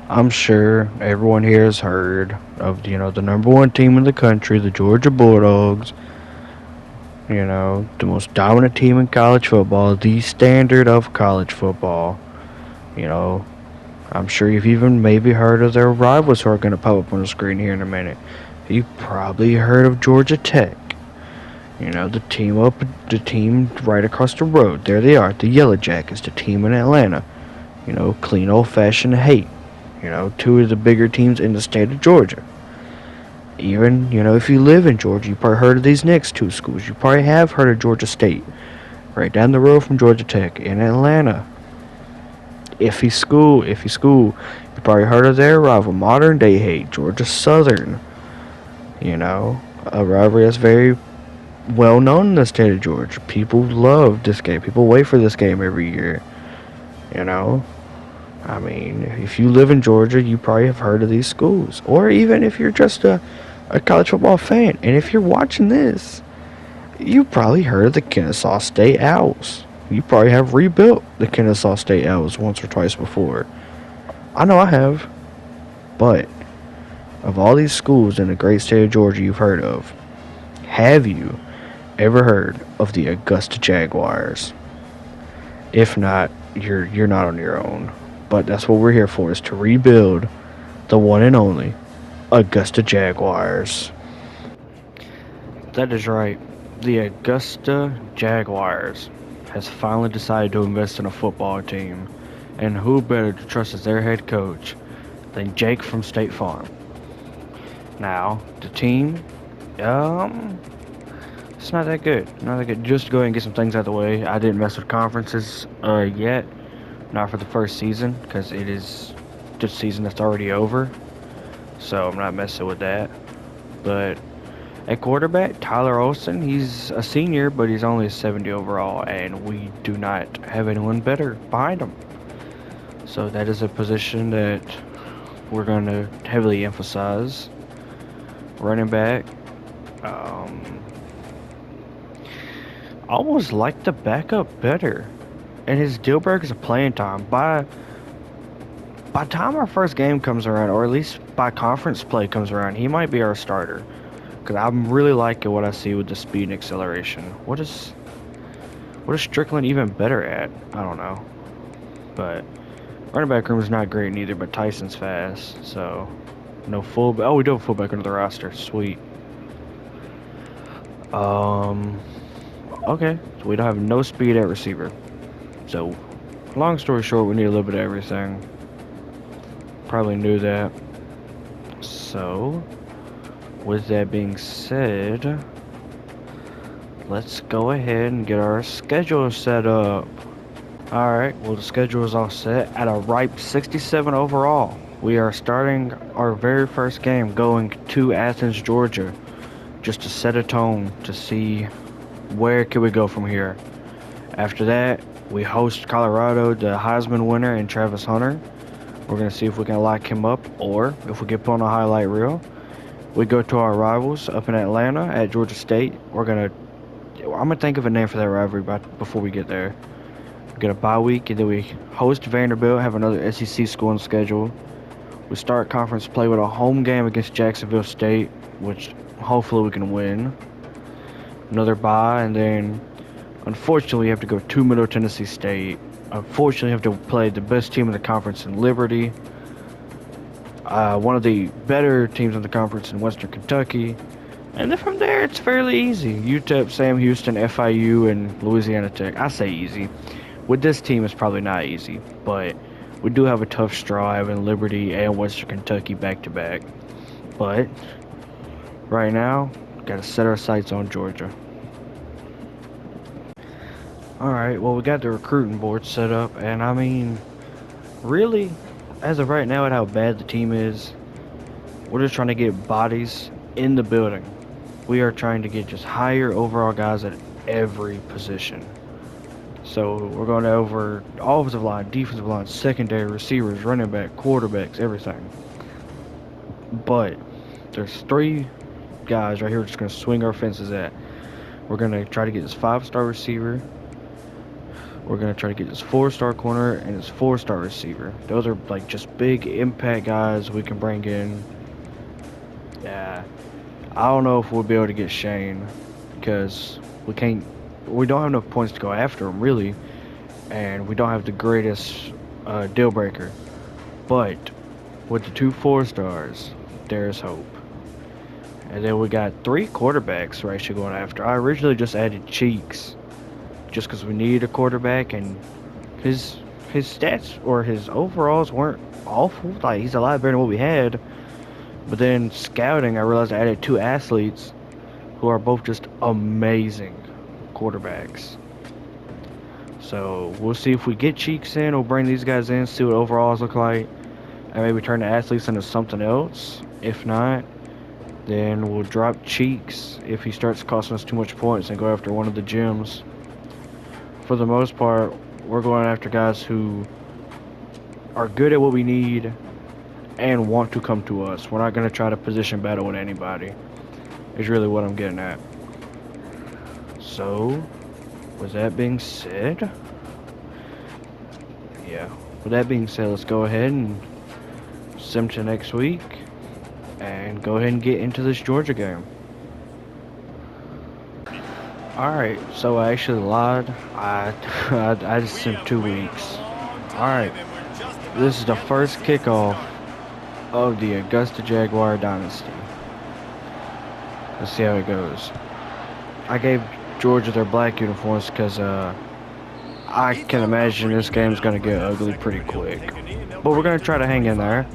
I'm sure everyone here has heard of, the number one team in the country, the Georgia Bulldogs. The most dominant team in college football, the standard of college football. You know, I'm sure you've even maybe heard of their rivals who are going to pop up on the screen here in a minute. You've probably heard of Georgia Tech. The team right across the road. There they are, the Yellow Jackets, the team in Atlanta. Clean old fashioned hate. Two of the bigger teams in the state of Georgia. Even, if you live in Georgia, you probably heard of these next two schools. You probably have heard of Georgia State, right down the road from Georgia Tech in Atlanta. Iffy school. You probably heard of their rival, modern day hate, Georgia Southern. A rivalry that's very well known in the state of Georgia. People love this game. People wait for this game every year. You know, I mean, if you live in Georgia, you probably have heard of these schools. Or even if you're just a college football fan, and if you're watching this, you probably heard of the Kennesaw State Owls. You probably have rebuilt the Kennesaw State Owls once or twice before. I know I have. But of all these schools in the great state of Georgia you've heard of, have you ever heard of the Augusta Jaguars? If not, you're not on your own. But that's what we're here for, is to rebuild the one and only Augusta Jaguars. That is right. The Augusta Jaguars has finally decided to invest in a football team. And who better to trust as their head coach than Jake from State Farm? Now, the team, um, it's not that good. Not that good. Just to go ahead and get some things out of the way, I didn't mess with conferences yet. Not for the first season, because it is the season that's already over. So I'm not messing with that. But at quarterback, Tyler Olson, he's a senior, but he's only a 70 overall, and we do not have anyone better behind him. So that is a position that we're going to heavily emphasize. Running back, um, almost like the backup better. And his deal breakers are playing time. By the time our first game comes around, or at least by conference play comes around, he might be our starter. Because I'm really liking what I see with the speed and acceleration. What is Strickland even better at? I don't know. But running back room is not great neither, but Tyson's fast. So, no fullback. Oh, we do have a fullback under the roster. Sweet. Um, okay. So we don't have no speed at receiver. So, long story short, we need a little bit of everything. Probably knew that. So, with that being said, let's go ahead and get our schedule set up. Alright, well, the schedule is all set at a ripe 67 overall. We are starting our very first game going to Athens, Georgia, just to set a tone to see where can we go from here. After that, we host Colorado, the Heisman winner, and Travis Hunter. We're going to see if we can lock him up, or if we get put on a highlight reel, we go to our rivals up in Atlanta at Georgia State. I'm gonna think of a name for that rivalry before we get there. We get a bye week, and then we host Vanderbilt, have another SEC school on the schedule. We start conference play with a home game against Jacksonville State, which hopefully we can win. Another bye, and then unfortunately we have to go to Middle Tennessee State. Unfortunately, we have to play the best team in the conference in Liberty. One of the better teams in the conference in Western Kentucky. And then from there, it's fairly easy. UTEP, Sam Houston, FIU, and Louisiana Tech. I say easy. With this team, it's probably not easy. But we do have a tough straw having Liberty and Western Kentucky back-to-back. But right now, got to set our sights on Georgia. Alright, well, we got the recruiting board set up. And, I mean, really, as of right now, at how bad the team is, we're just trying to get bodies in the building. We are trying to get just higher overall guys at every position. So we're going over offensive line, defensive line, secondary, receivers, running back, quarterbacks, everything. But there's three guys right here we're just going to swing our fences at. We're going to try to get this 5-star receiver. We're going to try to get this 4-star corner and this 4-star receiver. Those are like just big impact guys we can bring in. Yeah. I don't know if we'll be able to get Shane because we don't have enough points to go after him really, and we don't have the greatest deal breaker. But with the 2 4-stars, there's hope. And then we got 3 quarterbacks we're actually going after. I originally just added Cheeks just because we needed a quarterback, and his stats or his overalls weren't awful. Like, he's a lot better than what we had. But then scouting, I realized I added 2 athletes who are both just amazing quarterbacks. So we'll see if we get Cheeks in. We'll bring these guys in, see what overalls look like, and maybe turn the athletes into something else. If not, then we'll drop Cheeks if he starts costing us too much points and go after one of the gyms. For the most part, we're going after guys who are good at what we need and want to come to us. We're not going to try to position battle with anybody, is really what I'm getting at. So, with that being said, let's go ahead and sim to next week and go ahead and get into this Georgia game. Alright, so I actually lied. I just simmed 2 weeks. Alright, this is the first kickoff of the Augusta Jaguar dynasty. Let's see how it goes. I gave Georgia their black uniforms because I can imagine this game's going to get ugly pretty quick. But we're going to try to hang in there.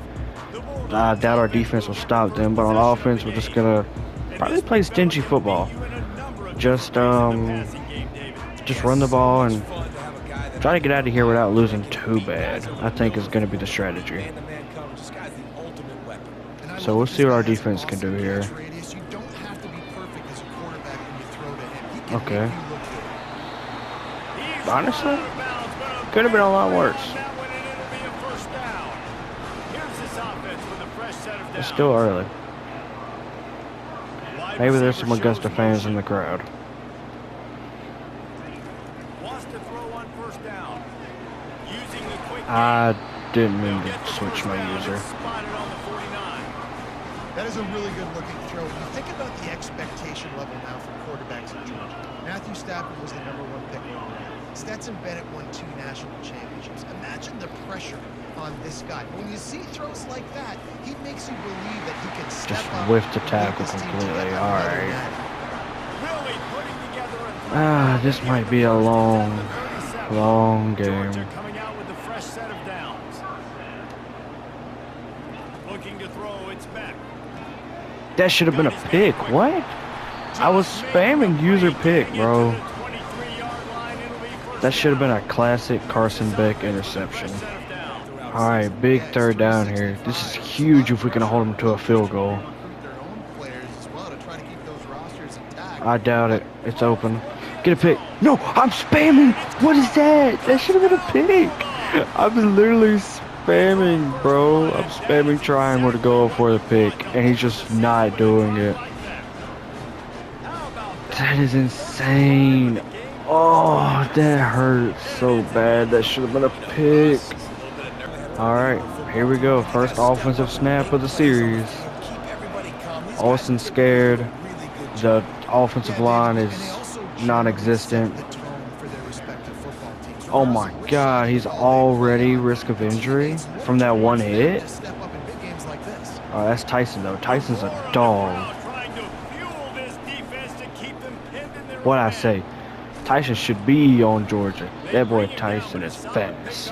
I doubt our defense will stop them, but on offense we're just going to probably play stingy football. Just run the ball and try to get out of here without losing too bad, I think is going to be the strategy. So we'll see what our defense can do here. Okay. Honestly, could have been a lot worse. It's still early. Maybe there's some Augusta fans in the crowd. I didn't mean to switch my user. That is a really good looking throw. You think about the expectation level now for quarterbacks in Georgia. Matthew Stafford was the #1 pick overall. Stetson Bennett won 2 national championships. Imagine the pressure on this guy. When you see throws like that, he makes you believe that he can step up. Just whiffed the tackle completely. Alright. This might be a long game. That should have been a pick. What? I was spamming user pick, bro. That should have been a classic Carson Beck interception. Alright, big 3rd down here. This is huge if we can hold them to a field goal. I doubt it. It's open. Get a pick. No, I'm spamming. What is that? That should have been a pick. I'm literally spamming, bro. I'm spamming triangle to go for the pick, and he's just not doing it. That is insane. Oh, that hurts so bad. That should have been a pick. Alright, here we go. First offensive snap of the series. Austin's scared. The offensive line is non-existent. Oh my god, he's already risk of injury from that one hit. Oh, that's Tyson though. Tyson's a dog. What'd I say? Tyson should be on Georgia. That boy Tyson is fast.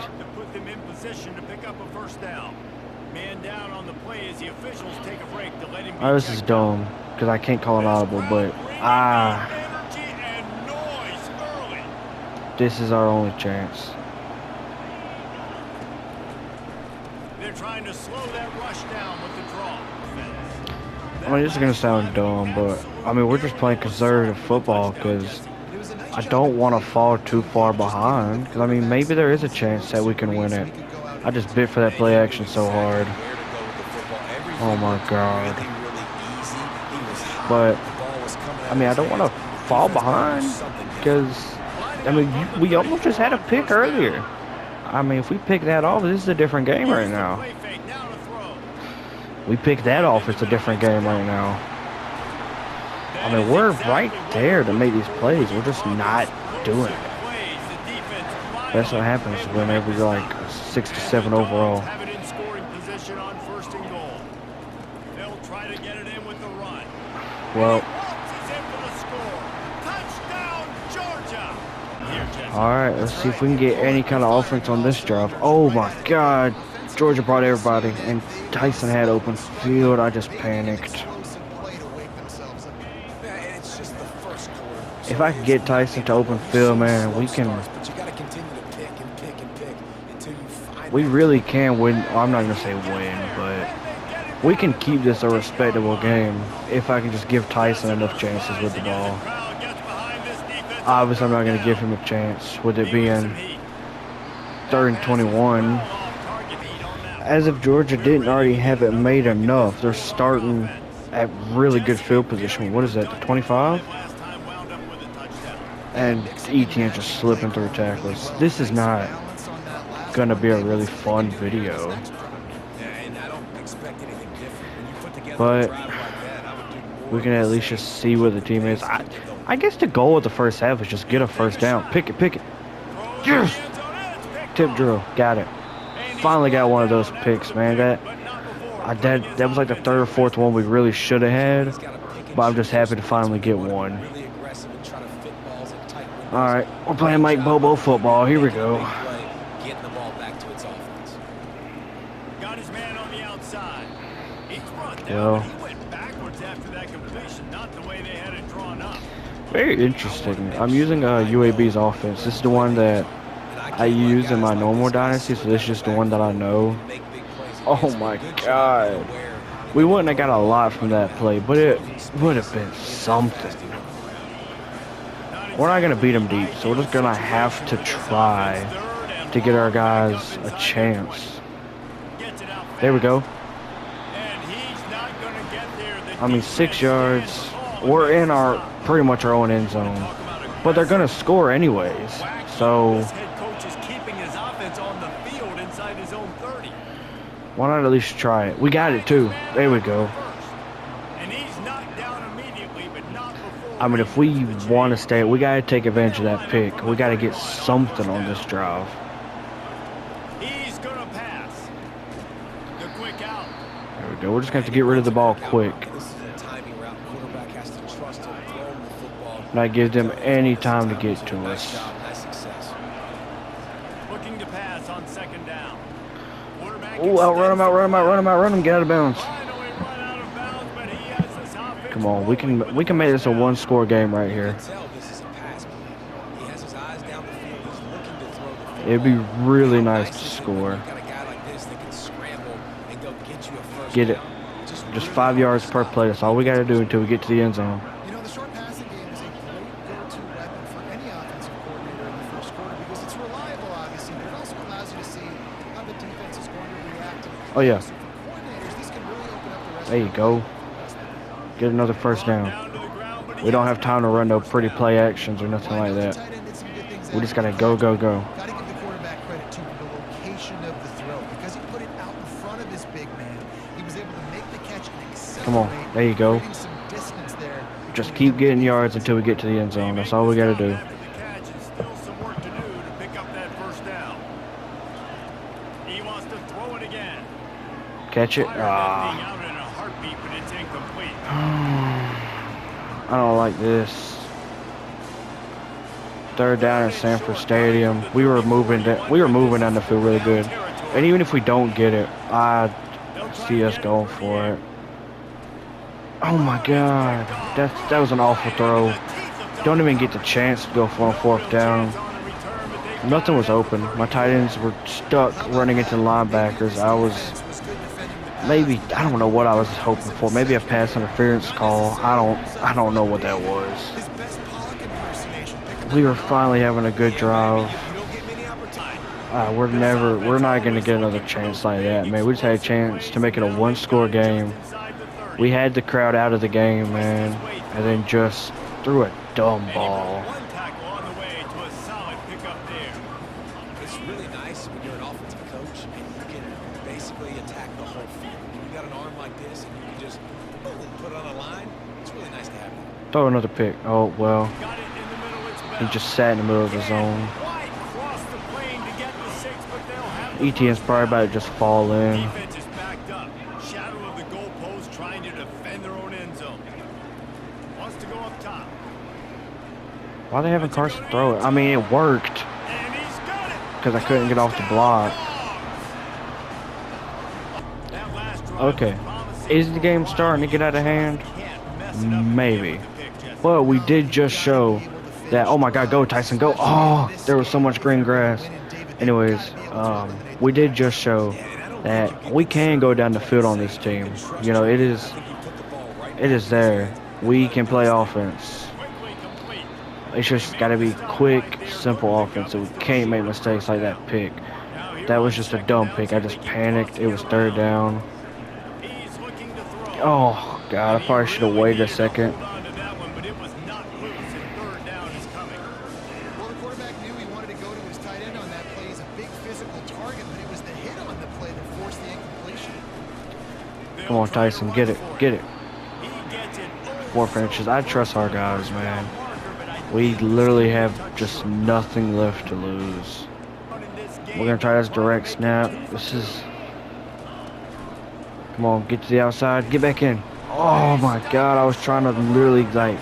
Oh, this is dumb because I can't call an audible, but this is our only chance. They're trying to slow that rush down with the draw. I mean, this is gonna sound dumb, but I mean, we're just playing conservative football because I don't want to fall too far behind. Because I mean, maybe there is a chance that we can win it. I just bit for that play action so hard. Oh my god. But I mean, I don't want to fall behind because I mean, we almost just had a pick earlier. I mean, if we pick that off, this is a different game right now. We pick that off, it's a different game right now. I mean, we're right there to make these plays. We're just not doing it. That's what happens whenever you're like 6 to 7 overall. Well, alright, let's see if we can get any kind of offense on this drive. Oh my god, Georgia brought everybody, and Tyson had open field. I just panicked. If I could get Tyson to open field, man, we really can win. Well, I'm not going to say win, but we can keep this a respectable game if I can just give Tyson enough chances with the ball. Obviously, I'm not going to give him a chance with it being 3rd and 21. As if Georgia didn't already have it made enough, they're starting at really good field position. What is that, the 25? And ETN just slipping through tackles. This is not going to be a really fun video. But we can at least just see what the team is. I guess the goal of the first half is just get a first down. Pick it. Yes! Tip drill. Got it. Finally got one of those picks, man. That was like the 3rd or 4th one we really should have had. But I'm just happy to finally get one. Alright, we're playing Mike Bobo football. Here we go. Well, very interesting. I'm using UAB's offense. This is the one that I use in my normal dynasty, so this is just the one that I know. Oh my god. We wouldn't have got a lot from that play, but it would have been something. We're not going to beat them deep, so we're just going to have to try to get our guys a chance. There we go. I mean, 6 yards. We're in pretty much our own end zone. But they're going to score anyways. So why not at least try it? We got it too. There we go. I mean, if we want to stay, we got to take advantage of that pick. We got to get something on this drive. There we go. We're just going to have to get rid of the ball quick. Not give them any time to get to us. Oh, run him, get out of bounds. Come on, we can make this a one-score game right here. It'd be really nice to score. Get it. Just 5 yards per play. That's all we got to do until we get to the end zone. You know, the short passing game is a great go-to weapon for any offensive coordinator in the first quarter because it's reliable, obviously, but it also allows you to see how the defense is going to react. Oh, yeah. So for coordinators, this can really open up the rest. There you go. Get another first down. We don't have time to run no pretty play actions or nothing like that. We just got to go. Got to give the quarterback credit, too, for the location of the throw. Because he put it out in front of his big man, he was able to make the catch and accelerate. Come on. There you go. Just keep getting yards until we get to the end zone. That's all we got to do. Catch it. I don't like this. 3rd down at Sanford Stadium. We were moving down the field really good. And even if we don't get it, I see us going for it. Oh my god. That was an awful throw. Don't even get the chance to go for a 4th down. Nothing was open. My tight ends were stuck running into linebackers. I don't know what I was hoping for. Maybe a pass interference call. I don't know what that was. We were finally having a good drive. We're not going to get another chance like that, man. We just had a chance to make it a one-score game. We had the crowd out of the game, man, and then just threw a dumb ball. whole feel. When you got an arm like this and you can just boom, put it on a line, it's really nice to have that. Throw another pick. Oh, well. He just sat in the middle of the zone. ETN's probably about to just fall in. Defense is backed up. Shadow of the goalpost trying to defend their own end zone. Wants to go up top. Why are they having Carson throw it? I mean, it worked. And he's got it. Because I couldn't get off the block. That last drive Okay. Is the game starting to get out of hand? Maybe. But we did just show that, oh my god, go Tyson, go. Oh, there was so much green grass. Anyways, we did just show that we can go down the field on this team. You know, it is there. We can play offense. It's just got to be quick, simple offense. So we can't make mistakes like that pick. That was just a dumb pick. I just panicked. It was third down. Oh, God. I probably should have waited a second. Well, the quarterback knew he wanted to go to his tight end on that play. He's a big physical target, but it was the hit on the play that forced the incompletion. Come on, Tyson. Get it. Get it. 4 finishes. I trust our guys, man. We literally have just nothing left to lose. We're going to try this direct snap. This is... Come on, get to the outside. Get back in. Oh, my God. I was trying to literally, like...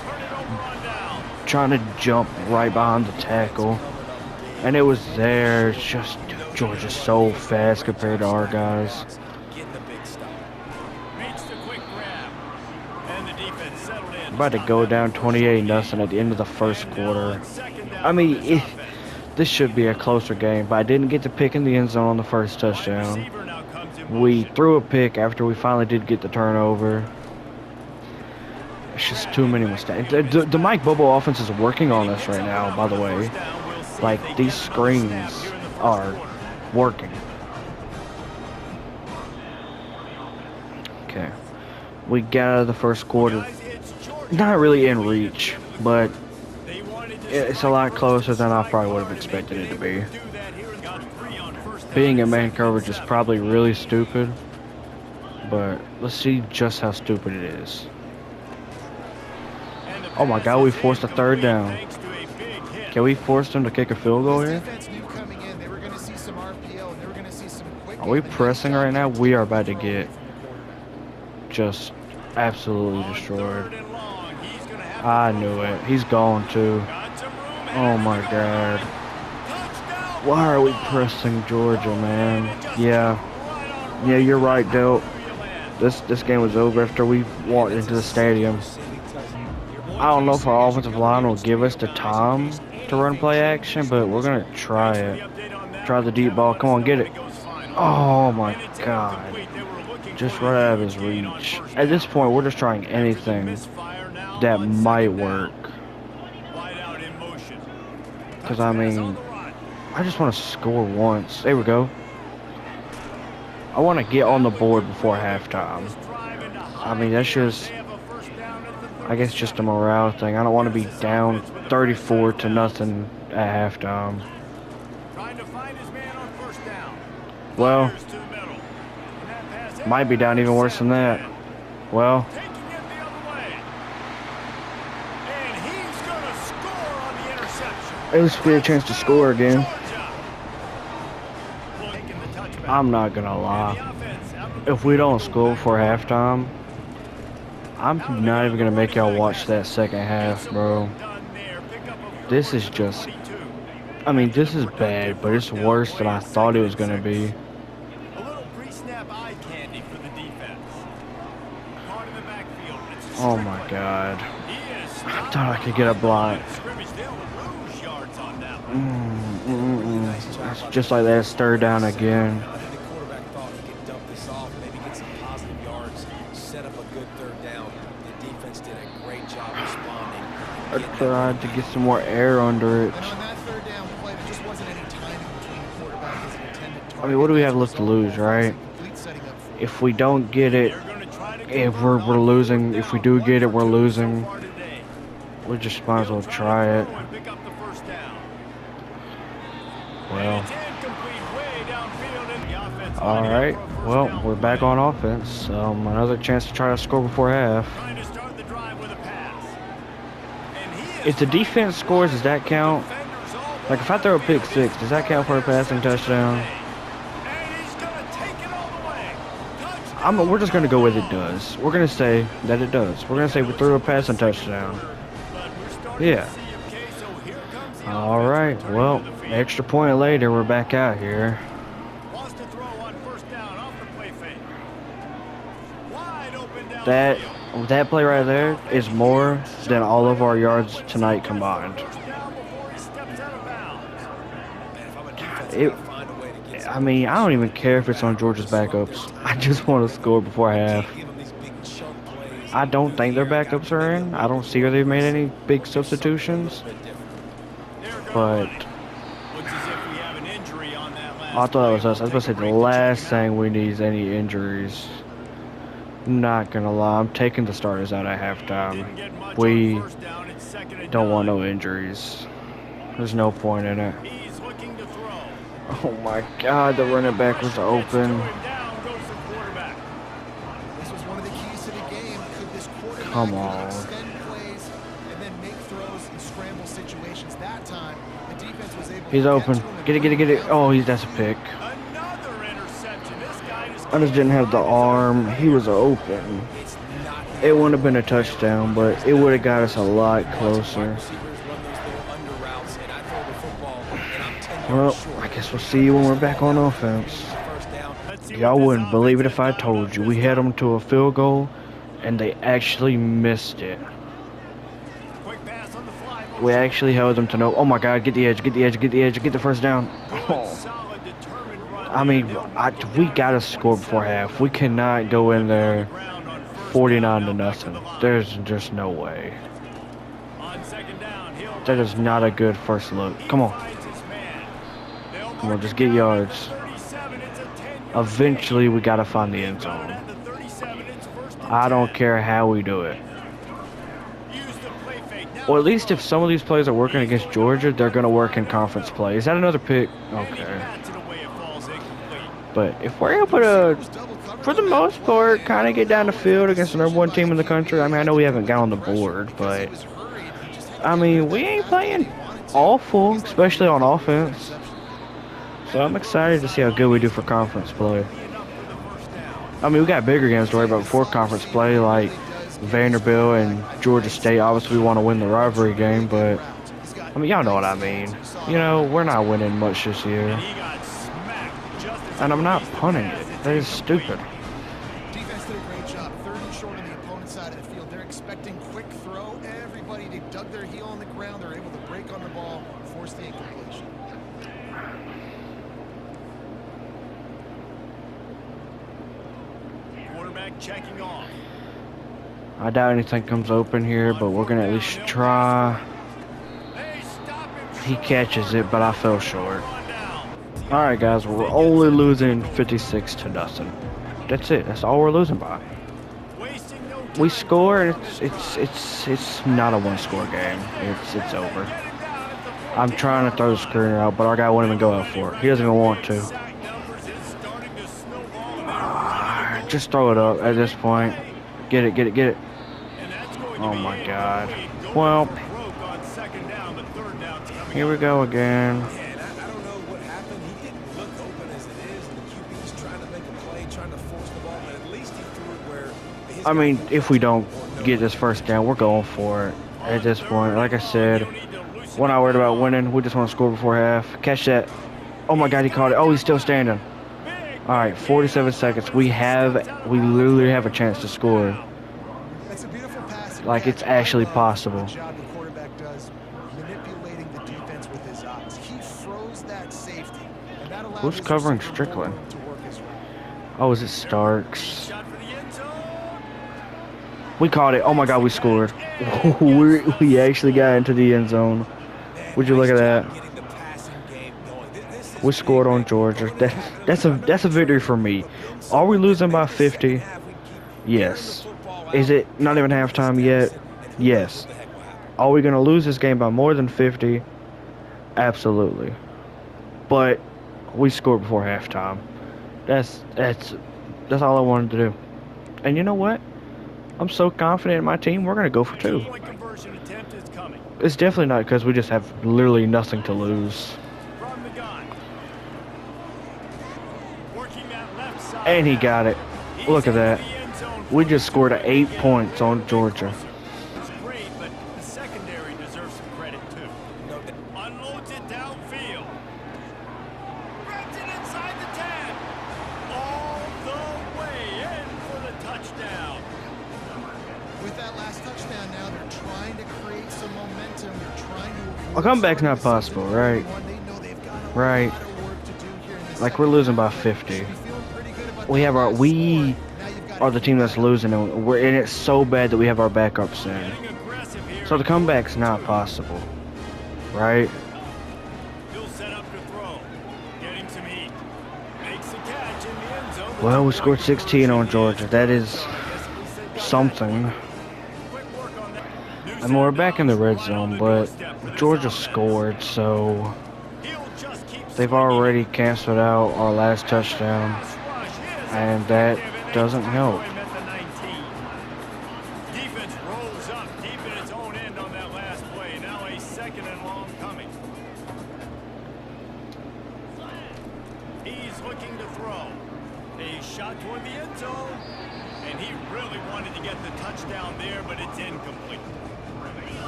Trying to jump right behind the tackle. And it was there. It's just... Georgia's so fast compared to our guys. About to go down 28-0 at the end of the first quarter. I mean, this should be a closer game, but I didn't get the pick in the end zone on the first touchdown. We threw a pick after we finally did get the turnover. It's just too many mistakes. The Mike Bobo offense is working on us right now, by the way. Like, these screens are working. Okay. We got out of the first quarter. Not really in reach, but it's a lot closer than I probably would have expected it to be. Being in man coverage is probably really stupid, but let's see just how stupid it is. Oh my god, we forced a third down. Can we force them to kick a field goal here? Are we pressing right now? We are about to get just absolutely destroyed. I knew it. He's gone too. Oh my god. Why are we pressing Georgia, man? Yeah, you're right, Dale. This game was over after we walked into the stadium. I don't know if our offensive line will give us the time to run play action, but we're gonna try it. Try the deep ball. Come on, get it. Oh my god. Just right out of his reach. At this point, we're just trying anything that might work. Because, I mean, I just want to score once. There we go. I want to get on the board before halftime. I mean, that's just, I guess, just a morale thing. I don't want to be down 34-0 at halftime. Well, might be down even worse than that. Well, at least we get a chance to score again. I'm not gonna lie. If we don't score before halftime, I'm not even gonna make y'all watch that second half, bro. This is just, I mean, this is bad, but it's worse than I thought it was gonna be. Oh my god. I thought I could get a block. That's just like that, third down again. I think the quarterback thought he could dump this off, maybe get some positive yards, set up a good third down. The defense did a great job responding. I tried to get some more air under it. And on that third down play, there just wasn't any timing between the quarterback and his intended target. I mean, what do we have left to lose, right? If we don't get it, if we're losing. If we do get it, we're losing. We just might as well try it. Well. Alright. Well, we're back on offense. Another chance to try to score before half. Trying to start the drive with a pass. And he is If the trying to defense get scores, by does that count? defenders all Like, if I over throw a the pick field. six, does that count for a passing touchdown? And he's gonna take it all the way. Touchdown, We're just gonna go with it Buffalo. does. We're gonna say that it does. We're gonna say we threw a passing touchdown. But we're starting Yeah. to see him, Kay, so here comes the All offense right. returning Well, to the field. extra point later, we're back out here. Wants to throw on first down off the play fake. Wide open down That the field. that play right there is more than all of our yards tonight combined. First down before he steps out of bounds. Man, if I'm a defense, I It, gotta find a way to get I mean, I don't even care if it's on Georgia's backups. I just want to score before half. Can't give them these big chunk plays. I don't think their backups are in. I don't see where they've made any big substitutions. They're gonna But run it. Looks as if we have an injury on that last I thought that was play. us. I was We'll supposed to say take a the break to last check it out. thing we need is any injuries. Not gonna lie, I'm taking the starters out at halftime. Didn't get much We on first down. It's second and don't want 9. no injuries. There's no point in it. He's looking to throw. Oh my God, the running back was Pressure gets to open. him. Down goes the quarterback. This was one of the keys to the game. Could this quarterback Come on. extend plays and then make throws in scramble situations? That time, the defense was able He's to open. get to him and Get it, get it, bring get him it. down. Oh, that's a pick. Another interception. This guy just I just didn't have the can't find his arm. own He was open. It's not It wouldn't have been a touchdown, but it would have got us a lot closer. Receivers run those little under routes, and I throw the football, and I'm 10 Well, yards short. I guess we'll see you when we're back on offense. First down. Let's see what Y'all this wouldn't believe it offense if I has done told you. this We had time. them to a field goal, and they actually missed it. Quick pass on the fly. We actually held them to no. Oh my God! Get the edge! Get the edge! Get the edge! Get the first down! Good, Oh. solid, determined run I mean, there. They'll knock it we down gotta at score 27. before half. We cannot go in there Ground on first 49 to down, now back nothing. the line. There's just no way. On second down, he'll That is not a good first look. He Come on. finds his man. They'll Come on, mark just it get down at yards. the 37. It's a 10-yard Eventually, gain. we gotta find the end They've got it zone. at the 37. It's first and I don't 10. care how we do it. Use the play fake. Now Or at the least if throw. some of these plays are working against Georgia, they're gonna work in conference play. Is that another pick? And he Okay. bats it away. It falls incomplete. But if we're able to, for the most part, kind of get down the field against the number one team in the country, I mean, I know we haven't got on the board, but I mean, we ain't playing awful, especially on offense. So I'm excited to see how good we do for conference play. Enough for the first down. I mean, we got bigger games to worry about before conference play, like Vanderbilt and Georgia State. Obviously, we want to win the rivalry game, but I mean, y'all know what I mean. You know, we're not winning much this year. And he got smacked just as And I'm not he punting released the it. pass. That is It's stupid. Defense did a great job. Third and short on the opponent's side of the field. They're expecting quick throw. Everybody, they dug their heel on the ground. They're able to break on the ball, force the incompletion. Quarterback checking off. I doubt anything comes open here, but we're going to at least try. They stop him He short. catches it, but I fell short. On down. Alright, guys, we're only losing 56 to nothing. That's it. That's all we're losing by. Wasting no We time. score, and it's not a one-score game. It's over. Get him down at the I'm trying to throw the screener out, but our guy won't even go out for it. He doesn't even want to. sack numbers is starting to snowball, and they're ready to go. Just throw it up at this point. Get it, get it, get it. And that's going to Oh be my God. incomplete. Going Well, for broke on second down, but third down's coming here we up. go again. Yeah, and I don't know what happened. He didn't look open as it is, and the QB's trying to make a play, trying to force the ball, but at least he threw it where his I guy mean, can if we catch it don't or no get one. this first down, we're going for it. At this point, like I said, You need to loosen we're not up worried that about arm. winning. We just want to score before half. Catch that. Oh my God, he caught it. Oh, he's still standing. Big, All right, 47 seconds. We literally have a chance to score. It's a beautiful pass. Like, it's actually possible. The job the quarterback does manipulating the defense with his eyes. He froze that safety, and that allowed Who's his covering receiver Strickland? more room to work his route. Oh, is it Starks? Shot for the end zone. We caught it. Oh my God, we scored. we actually got into the end zone. Man, Would you look nice at job that? getting the passing game going. This is We big, scored on man. Georgia. Over this That's a victory for me. Are we losing by 50? Yes. Is it not even halftime yet? Yes. Are we going to lose this game by more than 50? Absolutely. But we scored before halftime. That's That's all I wanted to do. And you know what? I'm so confident in my team, we're going to go for 2. Two-point conversion attempt is coming It's definitely not because we just have literally nothing to lose. from the gun. Working that left side. And he now. got it. He's Look at into that. the end zone We for just the scored score. 8 Again, points on very Georgia. closer. It's great, but the secondary deserves some credit too. No, Unloads it downfield. Wraps it inside the 10. All the way in for the touchdown. With that last touchdown now, they're trying to create some momentum. They're trying to avoid A comeback's not starting the season possible, right? 0-1. They know they've got a Right. lot of work to do here in the Like, we're second losing by half, but 50. should be feeling pretty good about We that have our last we score. Now you've got to are the keep team that that's up. losing, and we're in it so bad that we have our backups in. Getting aggressive here. So the comeback's not possible, right? He'll set up to throw. Getting some heat. Makes a catch in the end zone. Well, we scored 16 on Georgia. That is something. And we're back in the red zone, but Georgia scored, so they've already canceled out our last touchdown, and that doesn't help. Defense rolls up deep in its own end on that last play. Now a second and long coming. He's looking to throw. A shot toward the end zone. And he really wanted to get the touchdown there, but it's incomplete.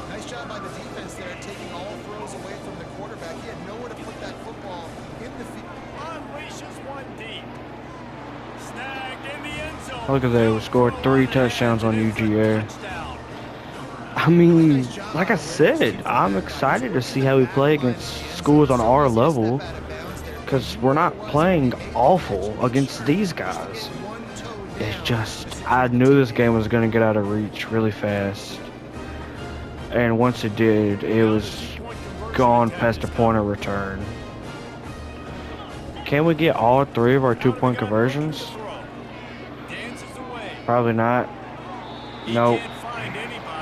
Nice job by the defense there, taking all throws away from the quarterback. He had nowhere to put that football in the field. Unleashes one deep. Snagged in the end zone. Look at that, we scored 3 touchdowns on UGA. I mean, like I said, I'm excited to see how we play against schools on our level, because we're not playing awful against these guys. It's just, I knew this game was going to get out of reach really fast. And once it did, it was gone past the point of return. Can we get all 3 of our 2-point conversions? Probably not. Nope.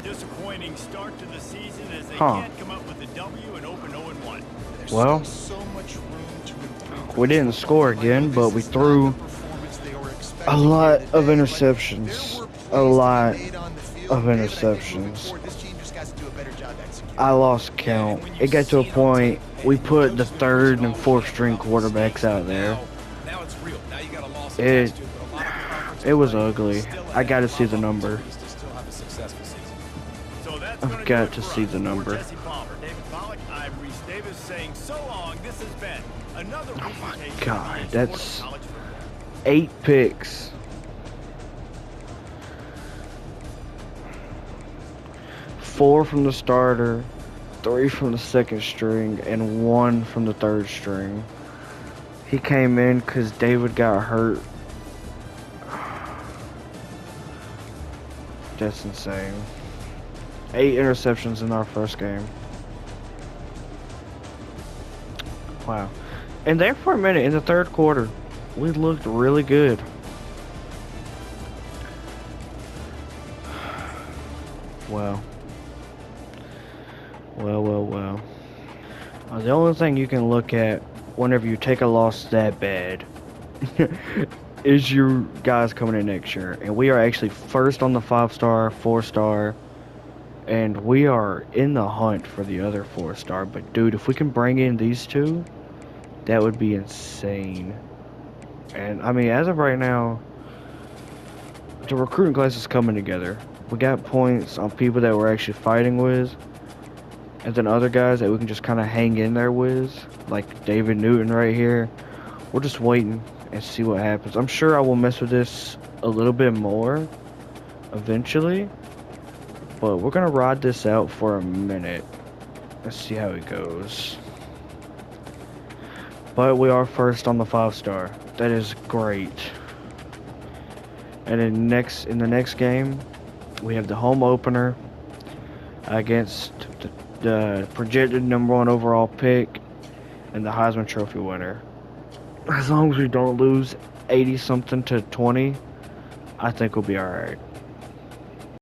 Disappointing start to the season as they Huh. can't come up with a W and open 0-1. There's Well, still so much room to improve. we didn't score again, but we threw a lot of interceptions. A lot of interceptions. I lost count. It got to a point, we put the 3rd and 4th string quarterbacks out there. now it's real. Now you got a loss It, attached to it, but a lot of confidence it was players ugly. still I have gotta see the confidence number. to still have a successful season. So that's I've gonna got do it to for see us. the For number. Jesse Palmer, David Pollack, I'm Reese Davis saying so long. This has been another presentation of the God, sport that's of college football. 8 picks. 4 from the starter, 3 from the 2nd string, and 1 from the 3rd string. He came in because David got hurt. That's insane. 8 interceptions in our first game. Wow. And there for a minute, in the 3rd quarter, we looked really good. Well. Well. The only thing you can look at whenever you take a loss that bad is your guys coming in next year. And we are actually first on the 5-star, 4-star, and we are in the hunt for the other 4-star. But dude, if we can bring in these 2, that would be insane. And I mean, as of right now, the recruiting class is coming together. We got points on people that we're actually fighting with, and then other guys that we can just kind of hang in there with, like David Newton right here. We're just waiting and see what happens. I'm sure I will mess with this a little bit more eventually, but we're gonna ride this out for a minute. Let's see how it goes. But we are first on the 5-star. That is great. And in the next game, we have the home opener against the projected #1 overall pick and the Heisman Trophy winner. As long as we don't lose 80-something to 20, I think we'll be alright.